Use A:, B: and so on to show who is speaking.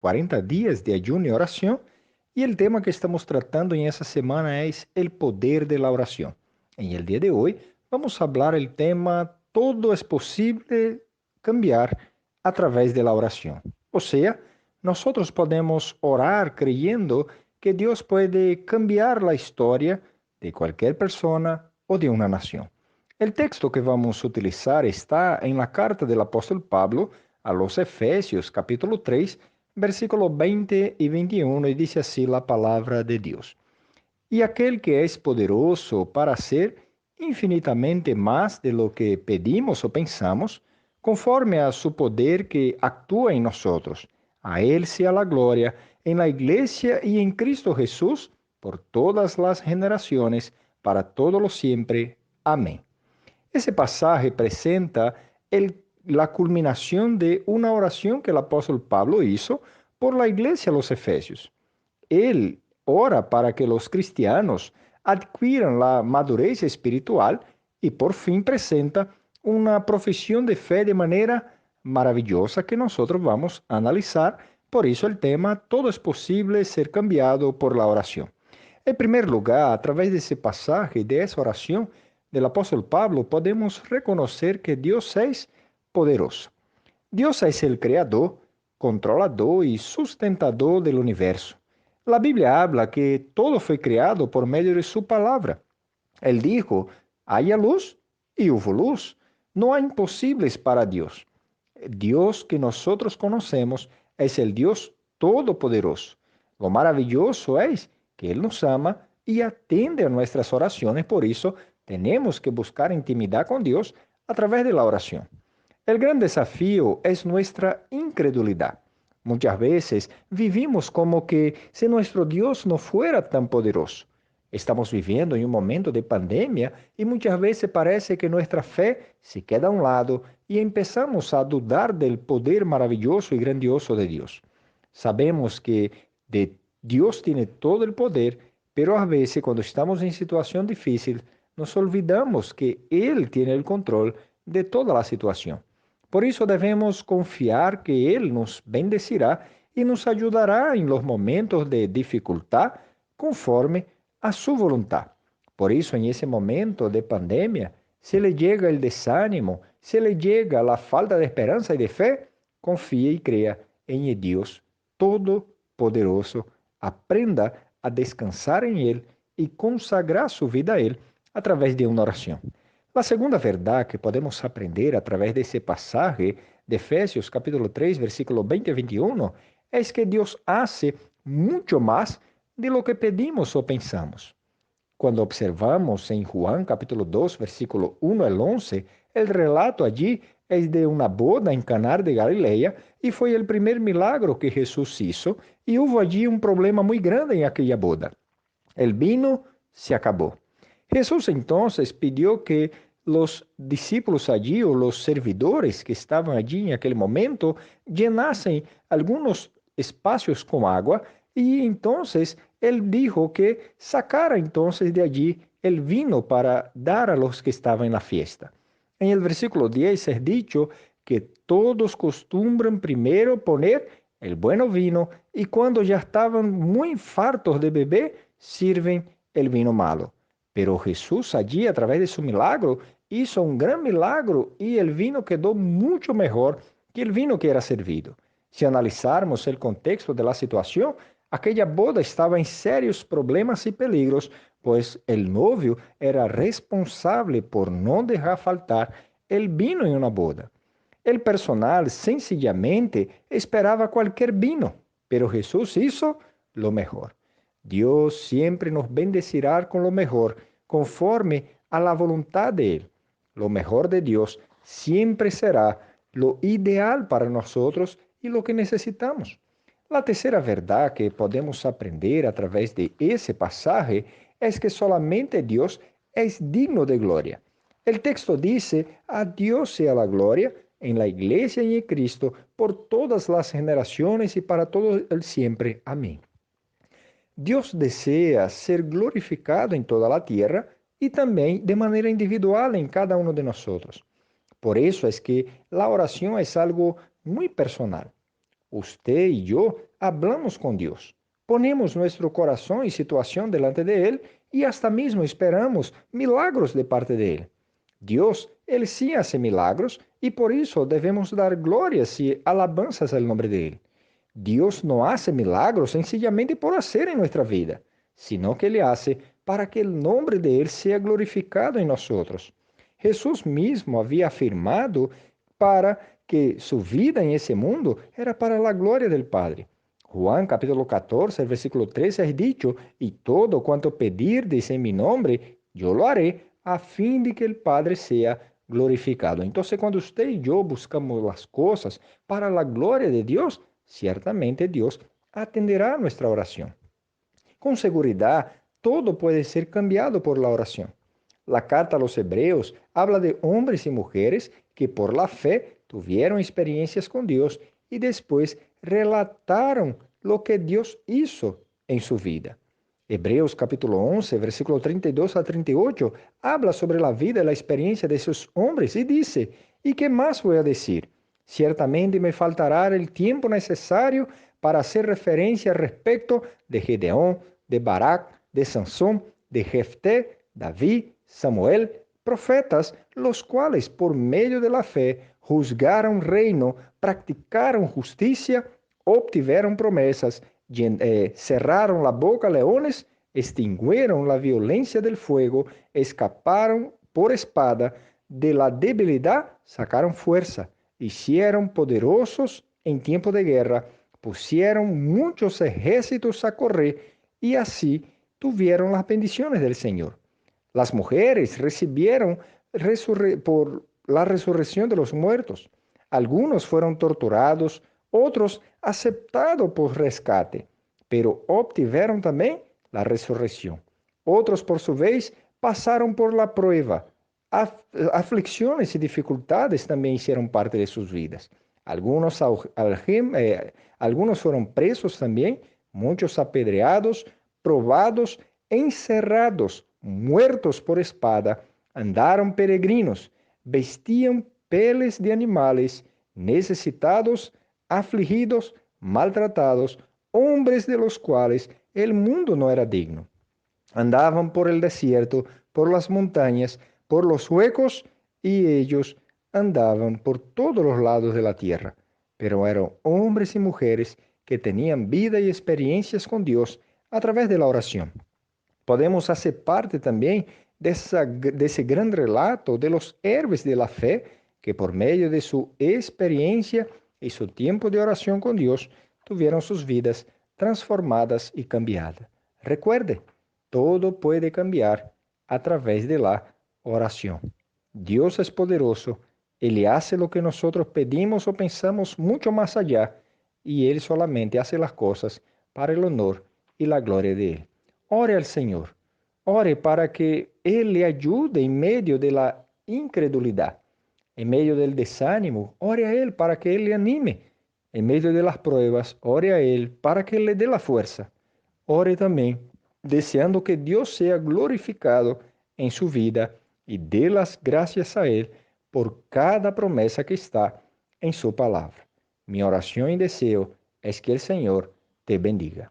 A: 40 días de ayuno y oración y el tema que estamos tratando en esa semana es el poder de la oración. En el día de hoy vamos a hablar el tema todo es posible cambiar a través de la oración. O sea, nosotros podemos orar creyendo que Dios puede cambiar la historia de cualquier persona o de una nación. El texto que vamos a utilizar está en la carta del apóstol Pablo a los Efesios, capítulo 3, versículos 20 y 21, y dice así la palabra de Dios. Y aquel que es poderoso para hacer infinitamente más de lo que pedimos o pensamos, conforme a su poder que actúa en nosotros. A Él sea la gloria en la iglesia y en Cristo Jesús por todas las generaciones, para todo lo siempre. Amén. Ese pasaje presenta la culminación de una oración que el apóstol Pablo hizo por la iglesia a los Efesios. Él ora para que los cristianos adquieran la madurez espiritual y por fin presenta una profesión de fe de manera maravillosa que nosotros vamos a analizar. Por eso el tema, todo es posible ser cambiado por la oración. En primer lugar, a través de ese pasaje, de esa oración del apóstol Pablo, podemos reconocer que Dios es poderoso. Dios es el creador, controlador y sustentador del universo. La Biblia habla que todo fue creado por medio de su palabra. Él dijo, haya luz y hubo luz. No hay imposibles para Dios. Dios que nosotros conocemos es el Dios todopoderoso. Lo maravilloso es que Él nos ama y atiende a nuestras oraciones. Por eso tenemos que buscar intimidad con Dios a través de la oración. El gran desafío es nuestra incredulidad. Muchas veces vivimos como que si nuestro Dios no fuera tan poderoso. Estamos viviendo en un momento de pandemia y muchas veces parece que nuestra fe se queda a un lado y empezamos a dudar del poder maravilloso y grandioso de Dios. Sabemos que Dios tiene todo el poder, pero a veces cuando estamos en situación difícil, nos olvidamos que Él tiene el control de toda la situación. Por eso debemos confiar que Él nos bendecirá y nos ayudará en los momentos de dificultad conforme a su voluntad. Por eso en ese momento de pandemia, si le llega el desánimo, si le llega la falta de esperanza y de fe, confíe y crea en el Dios Todopoderoso. Aprenda a descansar en Él y consagrar su vida a Él a través de una oración. La segunda verdad que podemos aprender a través de ese pasaje de Efesios capítulo 3, versículo 20 a 21, es que Dios hace mucho más de lo que pedimos o pensamos. Cuando observamos en Juan capítulo 2, versículo 1 al 11, el relato allí es de una boda en Caná de Galilea y fue el primer milagro que Jesús hizo y hubo allí un problema muy grande en aquella boda. El vino se acabó. Jesús entonces pidió que los discípulos allí o los servidores que estaban allí en aquel momento llenasen algunos espacios con agua y entonces él dijo que sacara entonces de allí el vino para dar a los que estaban en la fiesta. En el versículo 10 es dicho que todos costumbran primero poner el bueno vino y cuando ya estaban muy fartos de beber, sirven el vino malo. Pero Jesús allí a través de su milagro hizo un gran milagro y el vino quedó mucho mejor que el vino que era servido. Si analizarmos el contexto de la situación, aquella boda estaba en serios problemas y peligros, pues el novio era responsable por no dejar faltar el vino en una boda. El personal sencillamente esperaba cualquier vino, pero Jesús hizo lo mejor. Dios siempre nos bendecirá con lo mejor, conforme a la voluntad de Él. Lo mejor de Dios siempre será lo ideal para nosotros y lo que necesitamos. La tercera verdad que podemos aprender a través de ese pasaje es que solamente Dios es digno de gloria. El texto dice, a Dios sea la gloria en la iglesia y en Cristo por todas las generaciones y para todo el siempre. Amén. Dios desea ser glorificado en toda la tierra y también de manera individual en cada uno de nosotros. Por eso es que la oración es algo muy personal. Usted y yo hablamos con Dios. Ponemos nuestro corazón y situación delante de Él y hasta mismo esperamos milagros de parte de Él. Dios, Él sí hace milagros y por eso debemos dar glorias y alabanzas al nombre de Él. Dios no hace milagros sencillamente por hacer en nuestra vida, sino que Él hace para que el nombre de Él sea glorificado en nosotros. Jesús mismo había afirmado para que su vida en ese mundo era para la gloria del Padre. Juan capítulo 14, versículo 13 es dicho, y todo cuanto pedirdes en mi nombre, yo lo haré a fin de que el Padre sea glorificado. Entonces, cuando usted y yo buscamos las cosas para la gloria de Dios, ciertamente Dios atenderá nuestra oración. Con seguridad, todo puede ser cambiado por la oración. La carta a los Hebreos habla de hombres y mujeres que por la fe tuvieron experiencias con Dios y después relataron lo que Dios hizo en su vida. Hebreos capítulo 11, versículo 32 a 38, habla sobre la vida y la experiencia de esos hombres y dice, ¿y qué más voy a decir? Ciertamente me faltará el tiempo necesario para hacer referencia al respecto de Gedeón, de Barak, de Sansón, de Jefté, David, Samuel, profetas, los cuales por medio de la fe juzgaron reino, practicaron justicia, obtuvieron promesas, cerraron la boca a leones, extinguieron la violencia del fuego, escaparon por espada, de la debilidad sacaron fuerza, hicieron poderosos en tiempo de guerra, pusieron muchos ejércitos a correr y así tuvieron las bendiciones del Señor. Las mujeres recibieron por la resurrección de los muertos. Algunos fueron torturados, otros aceptados por rescate, pero obtuvieron también la resurrección. Otros, por su vez, pasaron por la prueba. Aflicciones y dificultades también hicieron parte de sus vidas. Algunos fueron presos también, muchos apedreados, probados, encerrados, muertos por espada, andaron peregrinos, vestían peles de animales, necesitados, afligidos, maltratados, hombres de los cuales el mundo no era digno. Andaban por el desierto, por las montañas, por los huecos, y ellos andaban por todos los lados de la tierra. Pero eran hombres y mujeres que tenían vida y experiencias con Dios a través de la oración. Podemos hacer parte también de ese gran relato de los héroes de la fe que por medio de su experiencia y su tiempo de oración con Dios tuvieron sus vidas transformadas y cambiadas. Recuerde, todo puede cambiar a través de la oración. Dios es poderoso, Él hace lo que nosotros pedimos o pensamos mucho más allá y Él solamente hace las cosas para el honor y la gloria de Él. Ore al Señor, ore para que Él le ayude en medio de la incredulidad, en medio del desánimo, ore a Él para que Él le anime. En medio de las pruebas, ore a Él para que Él le dé la fuerza. Ore también deseando que Dios sea glorificado en su vida y dé las gracias a Él por cada promesa que está en su palabra. Mi oración y deseo es que el Señor te bendiga.